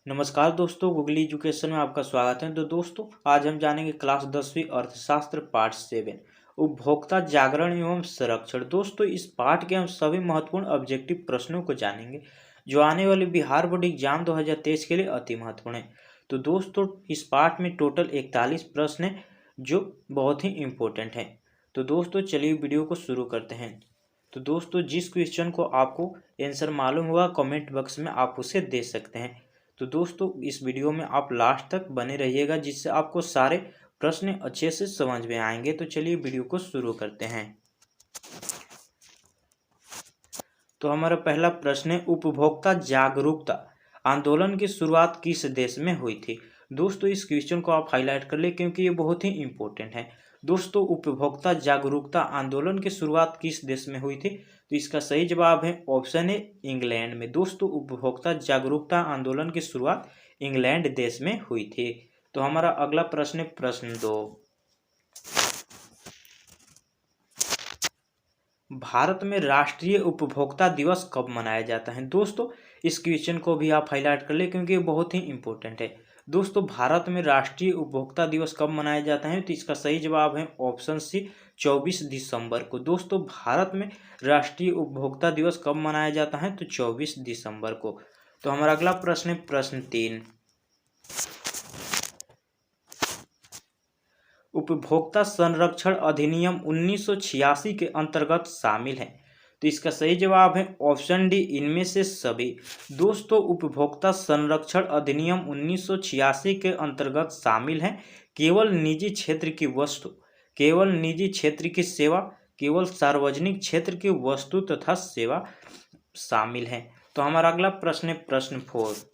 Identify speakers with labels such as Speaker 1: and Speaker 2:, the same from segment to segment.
Speaker 1: नमस्कार दोस्तों, Google education में आपका स्वागत है। तो दोस्तों, आज हम जानेंगे क्लास 10वीं अर्थशास्त्र पार्ट 7 उपभोक्ता जागरण एवं संरक्षण। दोस्तों, इस पाठ के हम सभी महत्वपूर्ण ऑब्जेक्टिव प्रश्नों को जानेंगे जो आने वाले बिहार बोर्ड एग्जाम 2023 के लिए अति महत्वपूर्ण है। तो दोस्तों, इस पाठ में टोटल 41 प्रश्न हैं जो बहुत ही इम्पोर्टेंट हैं। तो दोस्तों, चलिए वीडियो को शुरू करते हैं। तो दोस्तों, जिस क्वेश्चन को आपको आंसर मालूम हुआ कमेंट बॉक्स में आप उसे दे सकते हैं। तो दोस्तों, इस वीडियो में आप लास्ट तक बने रहिएगा जिससे आपको सारे प्रश्न अच्छे से समझ में आएंगे। तो चलिए वीडियो को शुरू करते हैं। तो हमारा पहला प्रश्न है, उपभोक्ता जागरूकता आंदोलन की शुरुआत किस देश में हुई थी। दोस्तों, इस क्वेश्चन को आप हाईलाइट कर ले क्योंकि ये बहुत ही इंपॉर्टेंट है। दोस्तों, उपभोक्ता जागरूकता आंदोलन की शुरुआत किस देश में हुई थी। तो इसका सही जवाब है ऑप्शन है इंग्लैंड में। दोस्तों, उपभोक्ता जागरूकता आंदोलन की शुरुआत इंग्लैंड देश में हुई थी। तो हमारा अगला प्रश्न है प्रश्न 2, भारत में राष्ट्रीय उपभोक्ता दिवस कब मनाया जाता है। दोस्तों, इस क्वेश्चन को भी आप हाईलाइट कर ले क्योंकि ये बहुत ही इंपॉर्टेंट है। दोस्तों, भारत में राष्ट्रीय उपभोक्ता दिवस कब मनाया जाता है। तो इसका सही जवाब है ऑप्शन सी 24 दिसंबर को। दोस्तों, भारत में राष्ट्रीय उपभोक्ता दिवस कब मनाया जाता है। तो 24 दिसंबर को। तो हमारा अगला प्रश्न है प्रश्न 3, उपभोक्ता संरक्षण अधिनियम 1986 के अंतर्गत शामिल है। तो इसका सही जवाब है ऑप्शन डी इनमें से सभी। दोस्तों, उपभोक्ता संरक्षण अधिनियम 1986 के अंतर्गत शामिल है केवल निजी क्षेत्र की वस्तु, केवल निजी क्षेत्र की सेवा, केवल सार्वजनिक क्षेत्र की वस्तु तथा सेवा शामिल है। तो हमारा अगला प्रश्न है प्रश्न 4,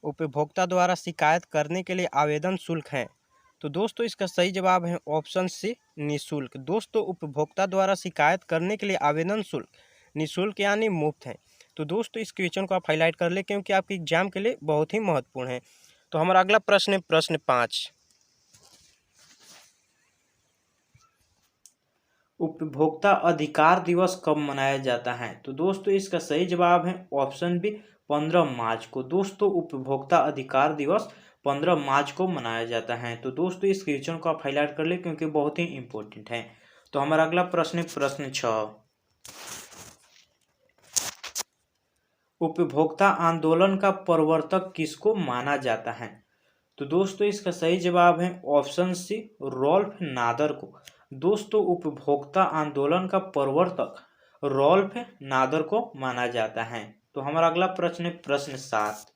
Speaker 2: उपभोक्ता द्वारा शिकायत करने के लिए आवेदन शुल्क है। तो दोस्तों, इसका सही जवाब है ऑप्शन सी निःशुल्क। दोस्तों, उपभोक्ता द्वारा शिकायत करने के लिए आवेदन शुल्क निःशुल्क यानी मुफ्त है। तो दोस्तों, इस क्वेश्चन को आप हाईलाइट कर ले क्योंकि आपके एग्जाम के लिए बहुत ही महत्वपूर्ण है। तो हमारा अगला प्रश्न है प्रश्न 5,
Speaker 1: उपभोक्ता अधिकार दिवस कब मनाया जाता है। तो दोस्तों, इसका सही जवाब है ऑप्शन बी 15 मार्च को। दोस्तों, उपभोक्ता अधिकार दिवस 15 मार्च को मनाया जाता है। तो दोस्तों, इस क्वेश्चन को आप हाईलाइट कर ले क्योंकि बहुत ही इंपॉर्टेंट है। तो हमारा अगला प्रश्न है प्रश्न 6, उपभोक्ता आंदोलन का प्रवर्तक किसको माना जाता है। तो दोस्तों, इसका सही जवाब है ऑप्शन सी रॉल्फ नादर को। दोस्तों, उपभोक्ता आंदोलन का प्रवर्तक रॉल्फ नादर को माना जाता है। तो हमारा अगला प्रश्न है प्रश्न 7,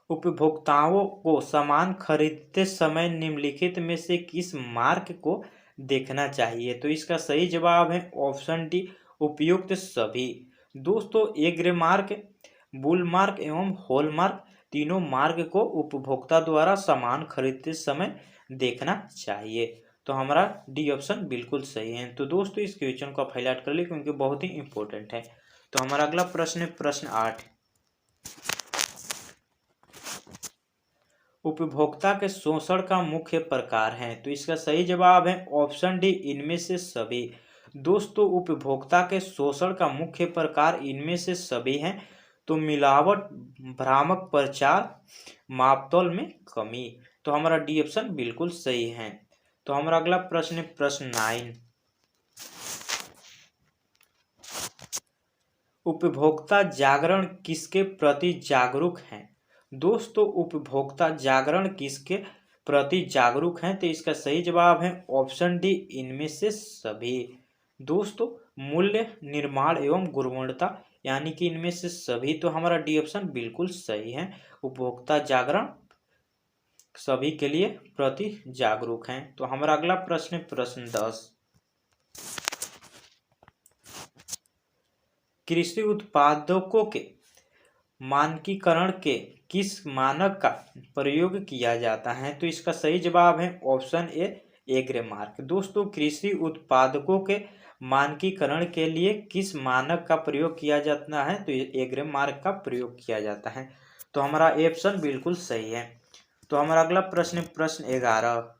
Speaker 1: उपभोक्ताओं को सामान खरीदते समय निम्नलिखित में से किस मार्क को देखना चाहिए। तो इसका सही जवाब है ऑप्शन डी उपयुक्त सभी। दोस्तों, एग्रे मार्क, बुल मार्क एवं हॉल मार्क तीनों मार्ग को उपभोक्ता द्वारा सामान खरीदते समय देखना चाहिए। तो हमारा डी ऑप्शन बिल्कुल सही है। तो दोस्तों, इस क्वेश्चन को आप हाईलाइट कर ले क्योंकि बहुत ही इंपॉर्टेंट है। तो हमारा अगला प्रश्न है प्रश्न 8, उपभोक्ता के शोषण का मुख्य प्रकार है। तो इसका सही जवाब है ऑप्शन डी इनमें से सभी। दोस्तों, उपभोक्ता के शोषण का मुख्य प्रकार इनमें से सभी हैं। तो मिलावट, भ्रामक प्रचार, मापतौल में कमी। तो हमारा डी ऑप्शन बिल्कुल सही है। तो हमारा अगला प्रश्न है प्रश्न 9, उपभोक्ता जागरण किसके प्रति जागरूक है। दोस्तों, उपभोक्ता जागरण किसके प्रति जागरूक हैं। तो इसका सही जवाब है ऑप्शन डी इनमें से सभी। दोस्तों, मूल्य, निर्माण एवं गुणवत्ता यानी कि इनमें से सभी। तो हमारा डी ऑप्शन बिल्कुल सही है। उपभोक्ता जागरण सभी के लिए प्रति जागरूक हैं। तो हमारा अगला प्रश्न है प्रश्न 10, कृषि उत्पादकों के मानकीकरण के किस मानक का प्रयोग किया जाता है। तो इसका सही जवाब है ऑप्शन ए एग्रे मार्क। दोस्तों, कृषि उत्पादकों के मानकीकरण के लिए किस मानक का प्रयोग किया जाता है। तो एग्रे मार्क का प्रयोग किया जाता है। तो हमारा ऑप्शन बिल्कुल सही है। तो हमारा अगला प्रश्न प्रश्न 11,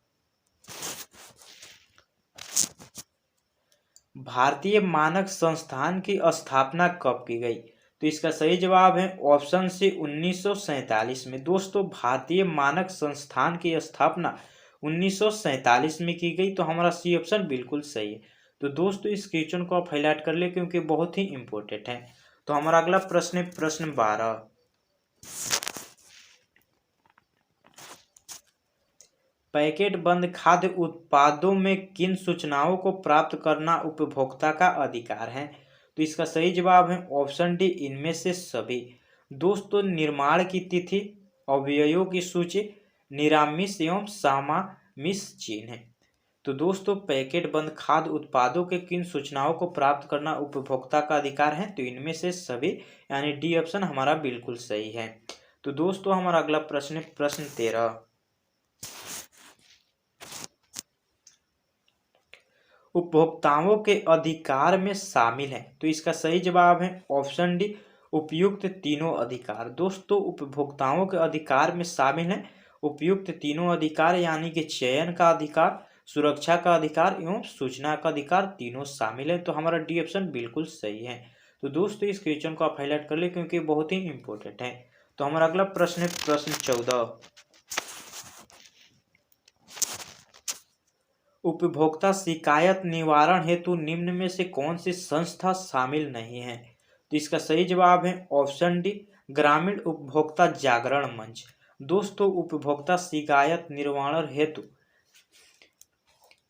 Speaker 1: भारतीय मानक संस्थान की स्थापना कब की गई? तो इसका सही जवाब है ऑप्शन सी 1947 में। दोस्तों भारतीय मानक संस्थान की स्थापना 1947 में की गई, तो हमारा सी ऑप्शन बिल्कुल सही है। तो दोस्तों इस क्वेश्चन को आप हाईलाइट कर ले क्योंकि बहुत ही इंपॉर्टेंट है। तो हमारा अगला प्रश्न है प्रश्न 12। पैकेट बंद खाद्य उत्पादों में किन सूचनाओं को प्राप्त करना उपभोक्ता का अधिकार है? तो इसका सही जवाब है ऑप्शन डी इनमें से सभी। दोस्तों निर्माण की तिथि, अवयवों की सूची, निरामिष एवं समामिष चिन्ह। तो दोस्तों पैकेट बंद खाद्य उत्पादों के किन सूचनाओं को प्राप्त करना उपभोक्ता का अधिकार है? तो इनमें से सभी, यानी डी ऑप्शन हमारा बिल्कुल सही है। तो दोस्तों हमारा अगला प्रश्न है प्रश्न 13। उपभोक्ताओं के अधिकार में शामिल है। तो इसका सही जवाब है ऑप्शन डी उपयुक्त तीनों अधिकार। दोस्तों उपभोक्ताओं के अधिकार में शामिल है उपयुक्त तीनों अधिकार, यानी कि चयन का अधिकार, सुरक्षा का अधिकार एवं सूचना का अधिकार तीनों शामिल है। तो हमारा डी ऑप्शन बिल्कुल सही है। तो दोस्तों इस क्वेश्चन को आप हाईलाइट कर ले क्योंकि बहुत ही इंपॉर्टेंट है। तो हमारा अगला प्रश्न है प्रश्न 14। उपभोक्ता शिकायत निवारण हेतु निम्न में से कौन सी संस्था शामिल नहीं है? तो इसका सही जवाब है ऑप्शन डी ग्रामीण उपभोक्ता जागरण मंच। दोस्तों उपभोक्ता शिकायत निवारण हेतु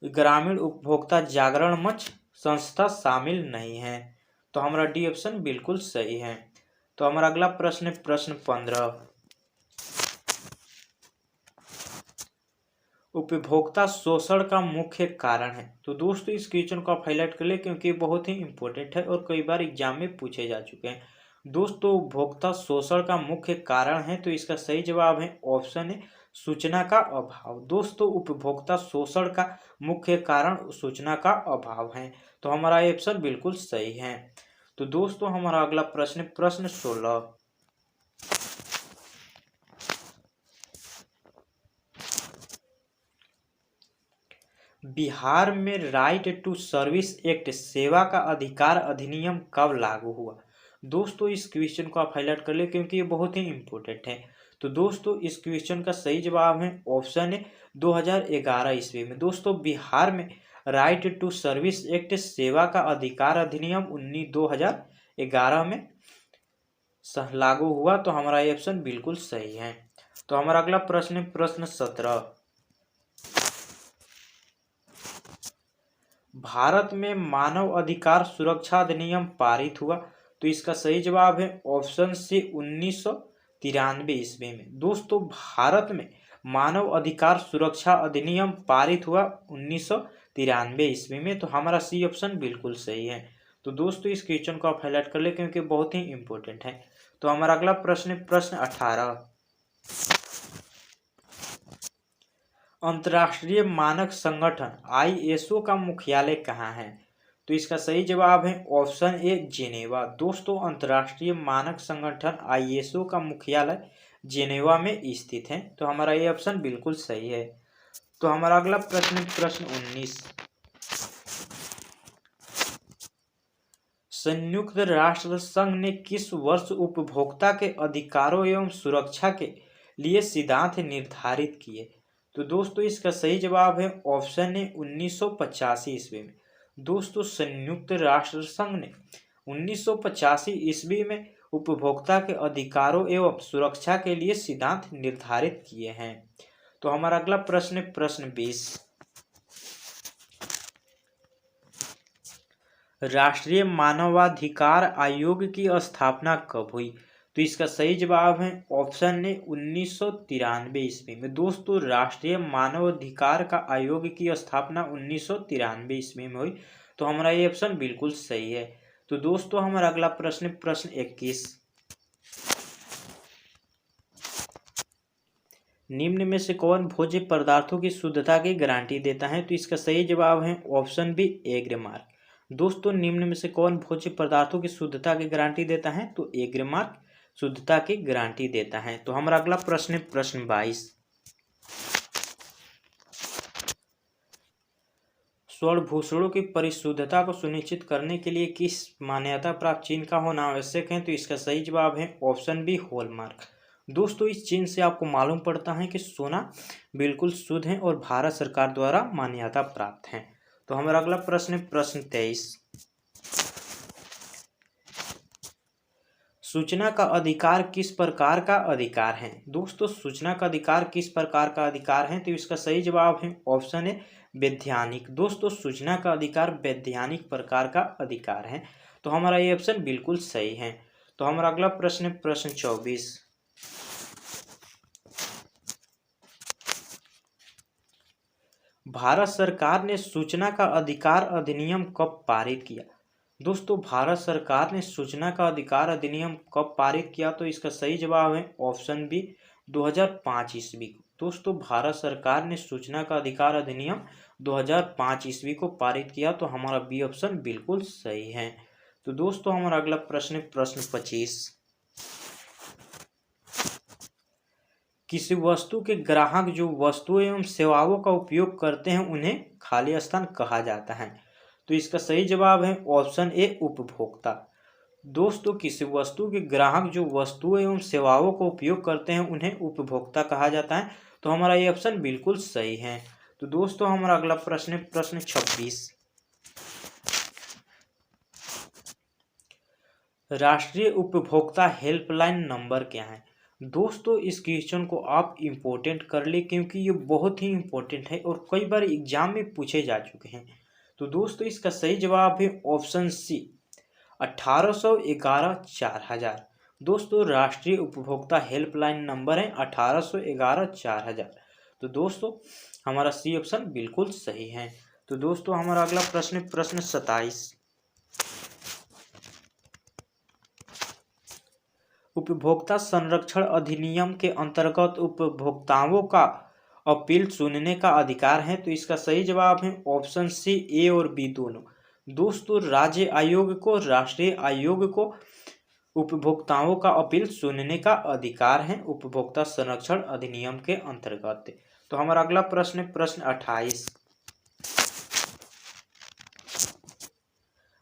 Speaker 1: ग्रामीण उपभोक्ता जागरण मंच संस्था शामिल नहीं है। तो हमारा डी ऑप्शन बिल्कुल सही है। तो हमारा अगला प्रश्न है प्रश्न 15। उपभोक्ता शोषण का मुख्य कारण है। तो दोस्तों इस क्वेश्चन को आप हाईलाइट कर ले क्योंकि बहुत ही इंपॉर्टेंट है और कई बार एग्जाम में पूछे जा चुके हैं। दोस्तों उपभोक्ता शोषण का मुख्य कारण है, तो इसका सही जवाब है ऑप्शन है सूचना का अभाव। दोस्तों उपभोक्ता शोषण का मुख्य कारण सूचना का अभाव है। तो हमारा ऑप्शन बिल्कुल सही है। तो दोस्तों हमारा अगला प्रश्न प्रश्न 16। बिहार में राइट टू सर्विस एक्ट सेवा का अधिकार अधिनियम कब लागू हुआ? दोस्तों इस क्वेश्चन को आप हाईलाइट कर ले क्योंकि ये बहुत ही इंपॉर्टेंट है। तो दोस्तों इस क्वेश्चन का सही जवाब है ऑप्शन है 2011 ईस्वी में। दोस्तों बिहार में राइट टू सर्विस एक्ट सेवा का अधिकार अधिनियम 2011 में लागू हुआ। तो हमारा ये ऑप्शन बिल्कुल सही है। तो हमारा अगला प्रश्न है प्रश्न 17। भारत में मानव अधिकार सुरक्षा अधिनियम पारित हुआ। तो इसका सही जवाब है ऑप्शन सी 1993 ईस्वी में। दोस्तों भारत में मानव अधिकार सुरक्षा अधिनियम पारित हुआ 1993 ईस्वी में। तो हमारा सी ऑप्शन बिल्कुल सही है। तो दोस्तों इस क्वेश्चन को आप हाईलाइट कर ले क्योंकि बहुत ही इंपॉर्टेंट है। तो हमारा अगला प्रश्न है प्रश्न 18। अंतर्राष्ट्रीय मानक संगठन आईएसओ का मुख्यालय कहाँ है? तो इसका सही जवाब है ऑप्शन ए जेनेवा। दोस्तों अंतर्राष्ट्रीय मानक संगठन आईएसओ का मुख्यालय जेनेवा में स्थित है। तो हमारा ये ऑप्शन बिल्कुल सही है। तो हमारा अगला प्रश्न प्रश्न 19। संयुक्त राष्ट्र संघ ने किस वर्ष उपभोक्ता के अधिकारों एवं सुरक्षा के लिए सिद्धांत निर्धारित किए? तो दोस्तों इसका सही जवाब है ऑप्शन है 1985 ईस्वी में। दोस्तों संयुक्त राष्ट्र संघ ने 1985 ईस्वी में उपभोक्ता के अधिकारों एवं सुरक्षा के लिए सिद्धांत निर्धारित किए हैं। तो हमारा अगला प्रश्न है प्रश्न 20। राष्ट्रीय मानवाधिकार आयोग की स्थापना कब हुई? तो इसका सही जवाब है ऑप्शन ने 1993 ईस्वी में। दोस्तों राष्ट्रीय मानवाधिकार का आयोग की स्थापना 1993 ईस्वी में हुई। तो हमारा ये ऑप्शन बिल्कुल सही है। तो दोस्तों हमारा अगला प्रश्न प्रश्न 21। निम्न में से कौन भोज्य पदार्थों की शुद्धता की गारंटी देता है? तो इसका सही जवाब है ऑप्शन बी एग्रीमार्क। दोस्तों निम्न में से कौन भोज्य पदार्थों की शुद्धता की गारंटी देता है? तो एग्रीमार्क शुद्धता की गारंटी देता है। तो हमारा अगला प्रश्न है प्रश्न 22। स्वर्णभूषणों की परिशुद्धता को सुनिश्चित करने के लिए किस मान्यता प्राप्त चिन्ह का होना आवश्यक है? तो इसका सही जवाब है ऑप्शन बी हॉलमार्क। दोस्तों इस चिन्ह से आपको मालूम पड़ता है कि सोना बिल्कुल शुद्ध है और भारत सरकार द्वारा मान्यता प्राप्त है। तो हमारा अगला प्रश्न है प्रश्न 23। सूचना का अधिकार किस प्रकार का अधिकार है? दोस्तों सूचना का अधिकार किस प्रकार का अधिकार है? तो इसका सही जवाब है ऑप्शन है वैधानिक। दोस्तों सूचना का अधिकार वैधानिक प्रकार का अधिकार है। तो हमारा ये ऑप्शन बिल्कुल सही है। तो हमारा अगला प्रश्न है प्रश्न 24। भारत सरकार ने सूचना का अधिकार अधिनियम कब पारित किया? दोस्तों भारत सरकार ने सूचना का अधिकार अधिनियम कब पारित किया? तो इसका सही जवाब है ऑप्शन बी 2005 ईस्वी को। दोस्तों भारत सरकार ने सूचना का अधिकार अधिनियम 2005 ईस्वी को पारित किया। तो हमारा बी ऑप्शन बिल्कुल सही है। तो दोस्तों हमारा अगला प्रश्न है प्रश्न 25। किसी वस्तु के ग्राहक जो वस्तु एवं सेवाओं का उपयोग करते हैं उन्हें खाली स्थान कहा जाता है। तो इसका सही जवाब है ऑप्शन ए उपभोक्ता। दोस्तों किसी वस्तु के ग्राहक जो वस्तु एवं सेवाओं का उपयोग करते हैं उन्हें उपभोक्ता कहा जाता है। तो हमारा ये ऑप्शन बिल्कुल सही है। तो दोस्तों हमारा अगला प्रश्न है प्रश्न 26। राष्ट्रीय उपभोक्ता हेल्पलाइन नंबर क्या है? दोस्तों इस क्वेश्चन को आप इम्पोर्टेंट कर ले क्योंकि ये बहुत ही इम्पोर्टेंट है और कई बार एग्जाम में पूछे जा चुके हैं। तो दोस्तों इसका सही जवाब है ऑप्शन सी 1811-4000। दोस्तों राष्ट्रीय उपभोक्ता हेल्पलाइन नंबर है 1811-4000। तो दोस्तों हमारा सी ऑप्शन बिल्कुल सही है। तो दोस्तों हमारा अगला प्रश्न है प्रश्न 27। उपभोक्ता संरक्षण अधिनियम के अंतर्गत उपभोक्ताओं का अपील सुनने का अधिकार है। तो इसका सही जवाब है ऑप्शन सी ए और बी दोनों। दोस्तों राज्य आयोग को राष्ट्रीय आयोग को उपभोक्ताओं का अपील सुनने का अधिकार है उपभोक्ता संरक्षण अधिनियम के अंतर्गत। तो हमारा अगला प्रश्न है प्रश्न 28।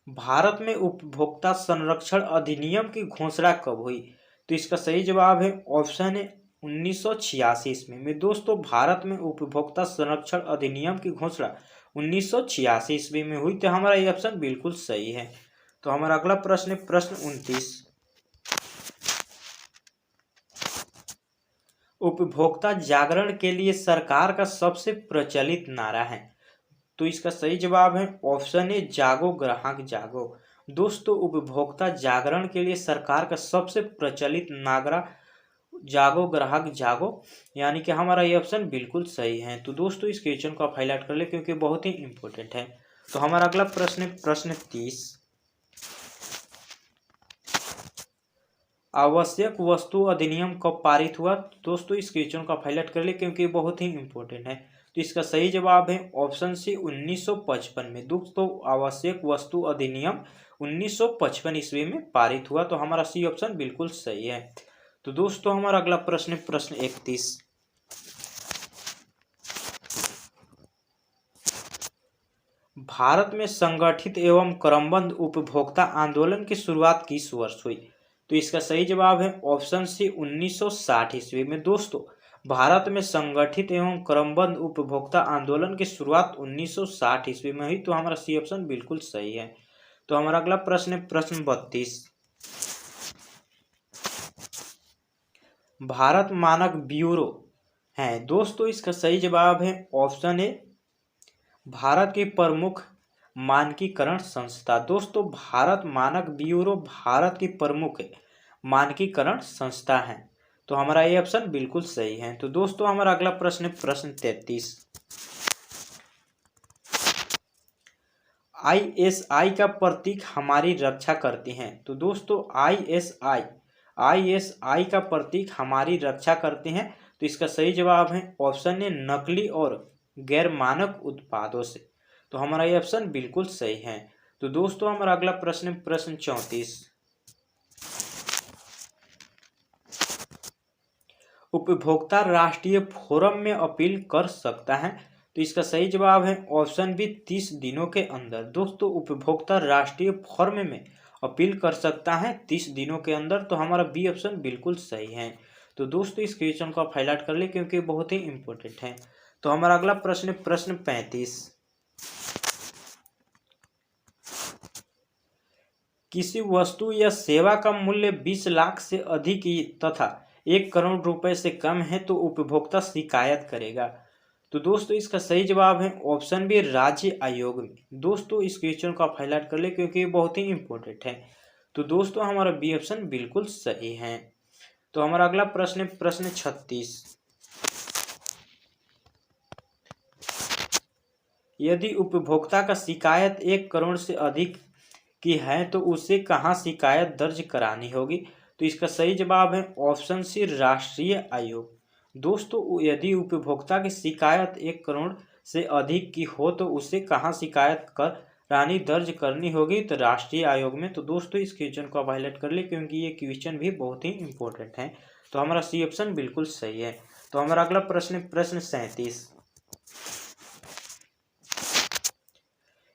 Speaker 1: भारत में उपभोक्ता संरक्षण अधिनियम की घोषणा कब हुई? तो इसका सही जवाब है ऑप्शन है 1986 ईस्वी में। दोस्तों भारत में उपभोक्ता संरक्षण अधिनियम की घोषणा 1986 ईस्वी में हुई। तो हमारा ये ऑप्शन बिल्कुल सही है। तो हमारा अगला प्रश्न है प्रश्न 29। उपभोक्ता जागरण के लिए सरकार का सबसे प्रचलित नारा है। तो इसका सही जवाब है ऑप्शन ए जागो ग्राहक जागो। दोस्तों उपभोक्ता जागरण के लिए सरकार का सबसे प्रचलित नारा जागो ग्राहक जागो, यानी कि हमारा ये ऑप्शन बिल्कुल सही है। तो दोस्तों इस क्वेश्चन को आप हाईलाइट कर ले क्योंकि बहुत ही इंपॉर्टेंट है। तो हमारा अगला प्रश्न है प्रश्न 30। आवश्यक वस्तु अधिनियम कब पारित हुआ? दोस्तों इस क्वेश्चन को आप हाईलाइट कर ले क्योंकि बहुत ही इंपॉर्टेंट है। तो इसका सही जवाब है ऑप्शन सी 1955 में। दोस्तों आवश्यक वस्तु अधिनियम 1955 ईस्वी में पारित हुआ। तो हमारा सी ऑप्शन बिल्कुल सही है। तो दोस्तों हमारा अगला प्रश्न है प्रश्न 31। भारत में संगठित एवं क्रमबद्ध उपभोक्ता आंदोलन की शुरुआत किस वर्ष हुई? तो इसका सही जवाब है ऑप्शन सी 1960 ईस्वी में। दोस्तों भारत में संगठित एवं क्रमबद्ध उपभोक्ता आंदोलन की शुरुआत 1960 ईस्वी में हुई। तो हमारा सी ऑप्शन बिल्कुल सही है। तो हमारा अगला प्रश्न है प्रश्न 32। भारत मानक ब्यूरो है। दोस्तों इसका सही जवाब है ऑप्शन ए भारत की प्रमुख मानकीकरण संस्था। दोस्तों भारत मानक ब्यूरो भारत की प्रमुख मानकीकरण संस्था है। तो हमारा ये ऑप्शन बिल्कुल सही है। तो दोस्तों हमारा अगला प्रश्न है प्रश्न 33। ISI का प्रतीक हमारी रक्षा करते हैं। तो दोस्तों ISI का प्रतीक हमारी रक्षा करते हैं। तो इसका सही जवाब है ऑप्शन ए नकली और गैर मानक उत्पादों से। तो हमारा ये ऑप्शन बिल्कुल सही है। तो दोस्तों हमारा अगला प्रश्न है प्रश्न 34। उपभोक्ता राष्ट्रीय फोरम में अपील कर सकता है। तो इसका सही जवाब है ऑप्शन बी 30 दिनों के अंदर। दोस्तों उपभोक्ता राष्ट्रीय फॉर्म में अपील कर सकता है 30 दिनों के अंदर, तो हमारा बी ऑप्शन बिल्कुल सही है। तो दोस्तों इस क्वेश्चन को आप हाईलाइट कर ले क्योंकि बहुत ही इंपॉर्टेंट है। तो हमारा अगला प्रश्न प्रश्न 35, किसी वस्तु या सेवा का मूल्य 20 लाख से अधिक तथा 1 करोड़ रुपए से कम है तो उपभोक्ता शिकायत करेगा। तो दोस्तों इसका सही जवाब है ऑप्शन बी राज्य आयोग में। दोस्तों इस क्वेश्चन को आप हाईलाइट कर ले क्योंकि ये बहुत ही इंपॉर्टेंट है। तो दोस्तों हमारा बी ऑप्शन बिल्कुल सही है। तो हमारा अगला प्रश्न प्रश्न 36, यदि उपभोक्ता का शिकायत 1 करोड़ से अधिक की है तो उसे कहाँ शिकायत दर्ज करानी होगी। तो इसका सही जवाब है ऑप्शन सी राष्ट्रीय आयोग। दोस्तों यदि उपभोक्ता की शिकायत 1 करोड़ से अधिक की हो तो उसे कहाँ शिकायत करानी दर्ज करनी होगी, तो राष्ट्रीय आयोग में। तो दोस्तों इस क्वेश्चन को आप हाईलाइट कर ले क्योंकि ये क्वेश्चन भी बहुत ही इंपॉर्टेंट है। तो हमारा सी ऑप्शन बिल्कुल सही है। तो हमारा अगला प्रश्न प्रश्न 37,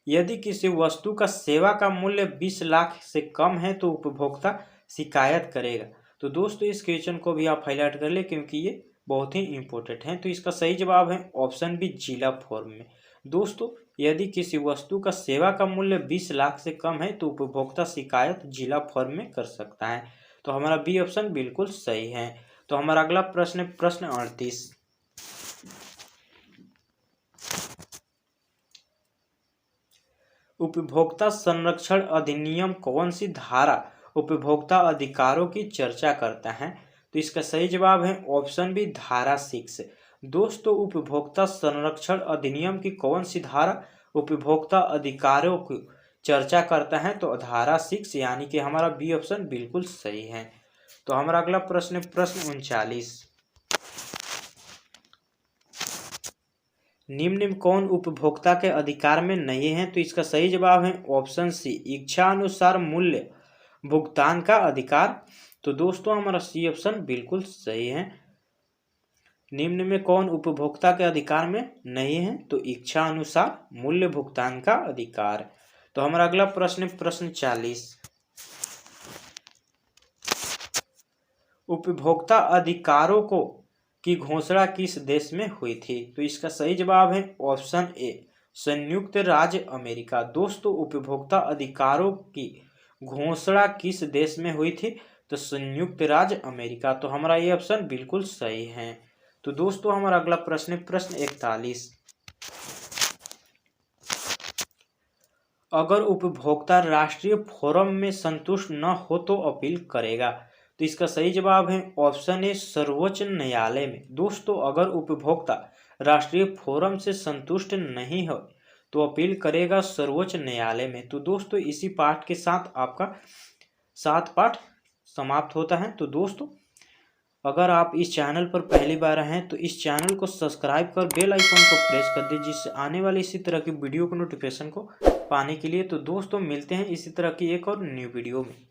Speaker 1: यदि किसी वस्तु का सेवा का मूल्य 20 लाख से कम है तो उपभोक्ता शिकायत करेगा। तो दोस्तों इस क्वेश्चन को भी आप हाईलाइट कर ले क्योंकि ये बहुत ही इंपॉर्टेंट है। तो इसका सही जवाब है ऑप्शन बी जिला फॉर्म में। दोस्तों यदि किसी वस्तु का सेवा का मूल्य 20 लाख से कम है तो उपभोक्ता शिकायत जिला फॉर्म में कर सकता है। तो हमारा बी ऑप्शन बिल्कुल सही है। तो हमारा अगला प्रश्न प्रश्न 38, उपभोक्ता संरक्षण अधिनियम कौन सी धारा उपभोक्ता अधिकारों की चर्चा करता है। तो इसका सही जवाब है ऑप्शन बी धारा 6। दोस्तों उपभोक्ता संरक्षण अधिनियम की कौन सी धारा उपभोक्ता अधिकारों की चर्चा करता है, तो धारा 6 यानी कि हमारा बी ऑप्शन बिल्कुल सही है। तो हमारा अगला प्रश्न प्रश्न 39, निम्न में कौन उपभोक्ता के अधिकार में नहीं है। तो इसका सही जवाब है ऑप्शन सी इच्छा अनुसार मूल्य भुगतान का अधिकार। तो दोस्तों हमारा सी ऑप्शन बिल्कुल सही है। निम्न में कौन उपभोक्ता के अधिकार में नहीं है, तो इच्छा अनुसार मूल्य भुगतान का अधिकार। तो हमारा अगला प्रश्न प्रश्न 40, उपभोक्ता अधिकारों को की घोषणा किस देश में हुई थी। तो इसका सही जवाब है ऑप्शन ए संयुक्त राज्य अमेरिका। दोस्तों उपभोक्ता अधिकारों की घोषणा किस देश में हुई थी, तो संयुक्त राज्य अमेरिका। तो हमारा ये ऑप्शन बिल्कुल सही है। तो दोस्तों हमारा अगला प्रश्न प्रश्न 41, अगर उपभोक्ता राष्ट्रीय फोरम में संतुष्ट न हो तो अपील करेगा। तो इसका सही जवाब है ऑप्शन ए सर्वोच्च न्यायालय में। दोस्तों अगर उपभोक्ता राष्ट्रीय फोरम से संतुष्ट नहीं हो तो अपील करेगा सर्वोच्च न्यायालय में। तो दोस्तों इसी पाठ के साथ आपका 7 पाठ समाप्त होता है। तो दोस्तों अगर आप इस चैनल पर पहली बार हैं तो इस चैनल को सब्सक्राइब कर बेल आइकन को प्रेस कर दीजिए जिससे आने वाली इसी तरह की वीडियो को नोटिफिकेशन को पाने के लिए। तो दोस्तों मिलते हैं इसी तरह की एक और न्यू वीडियो में।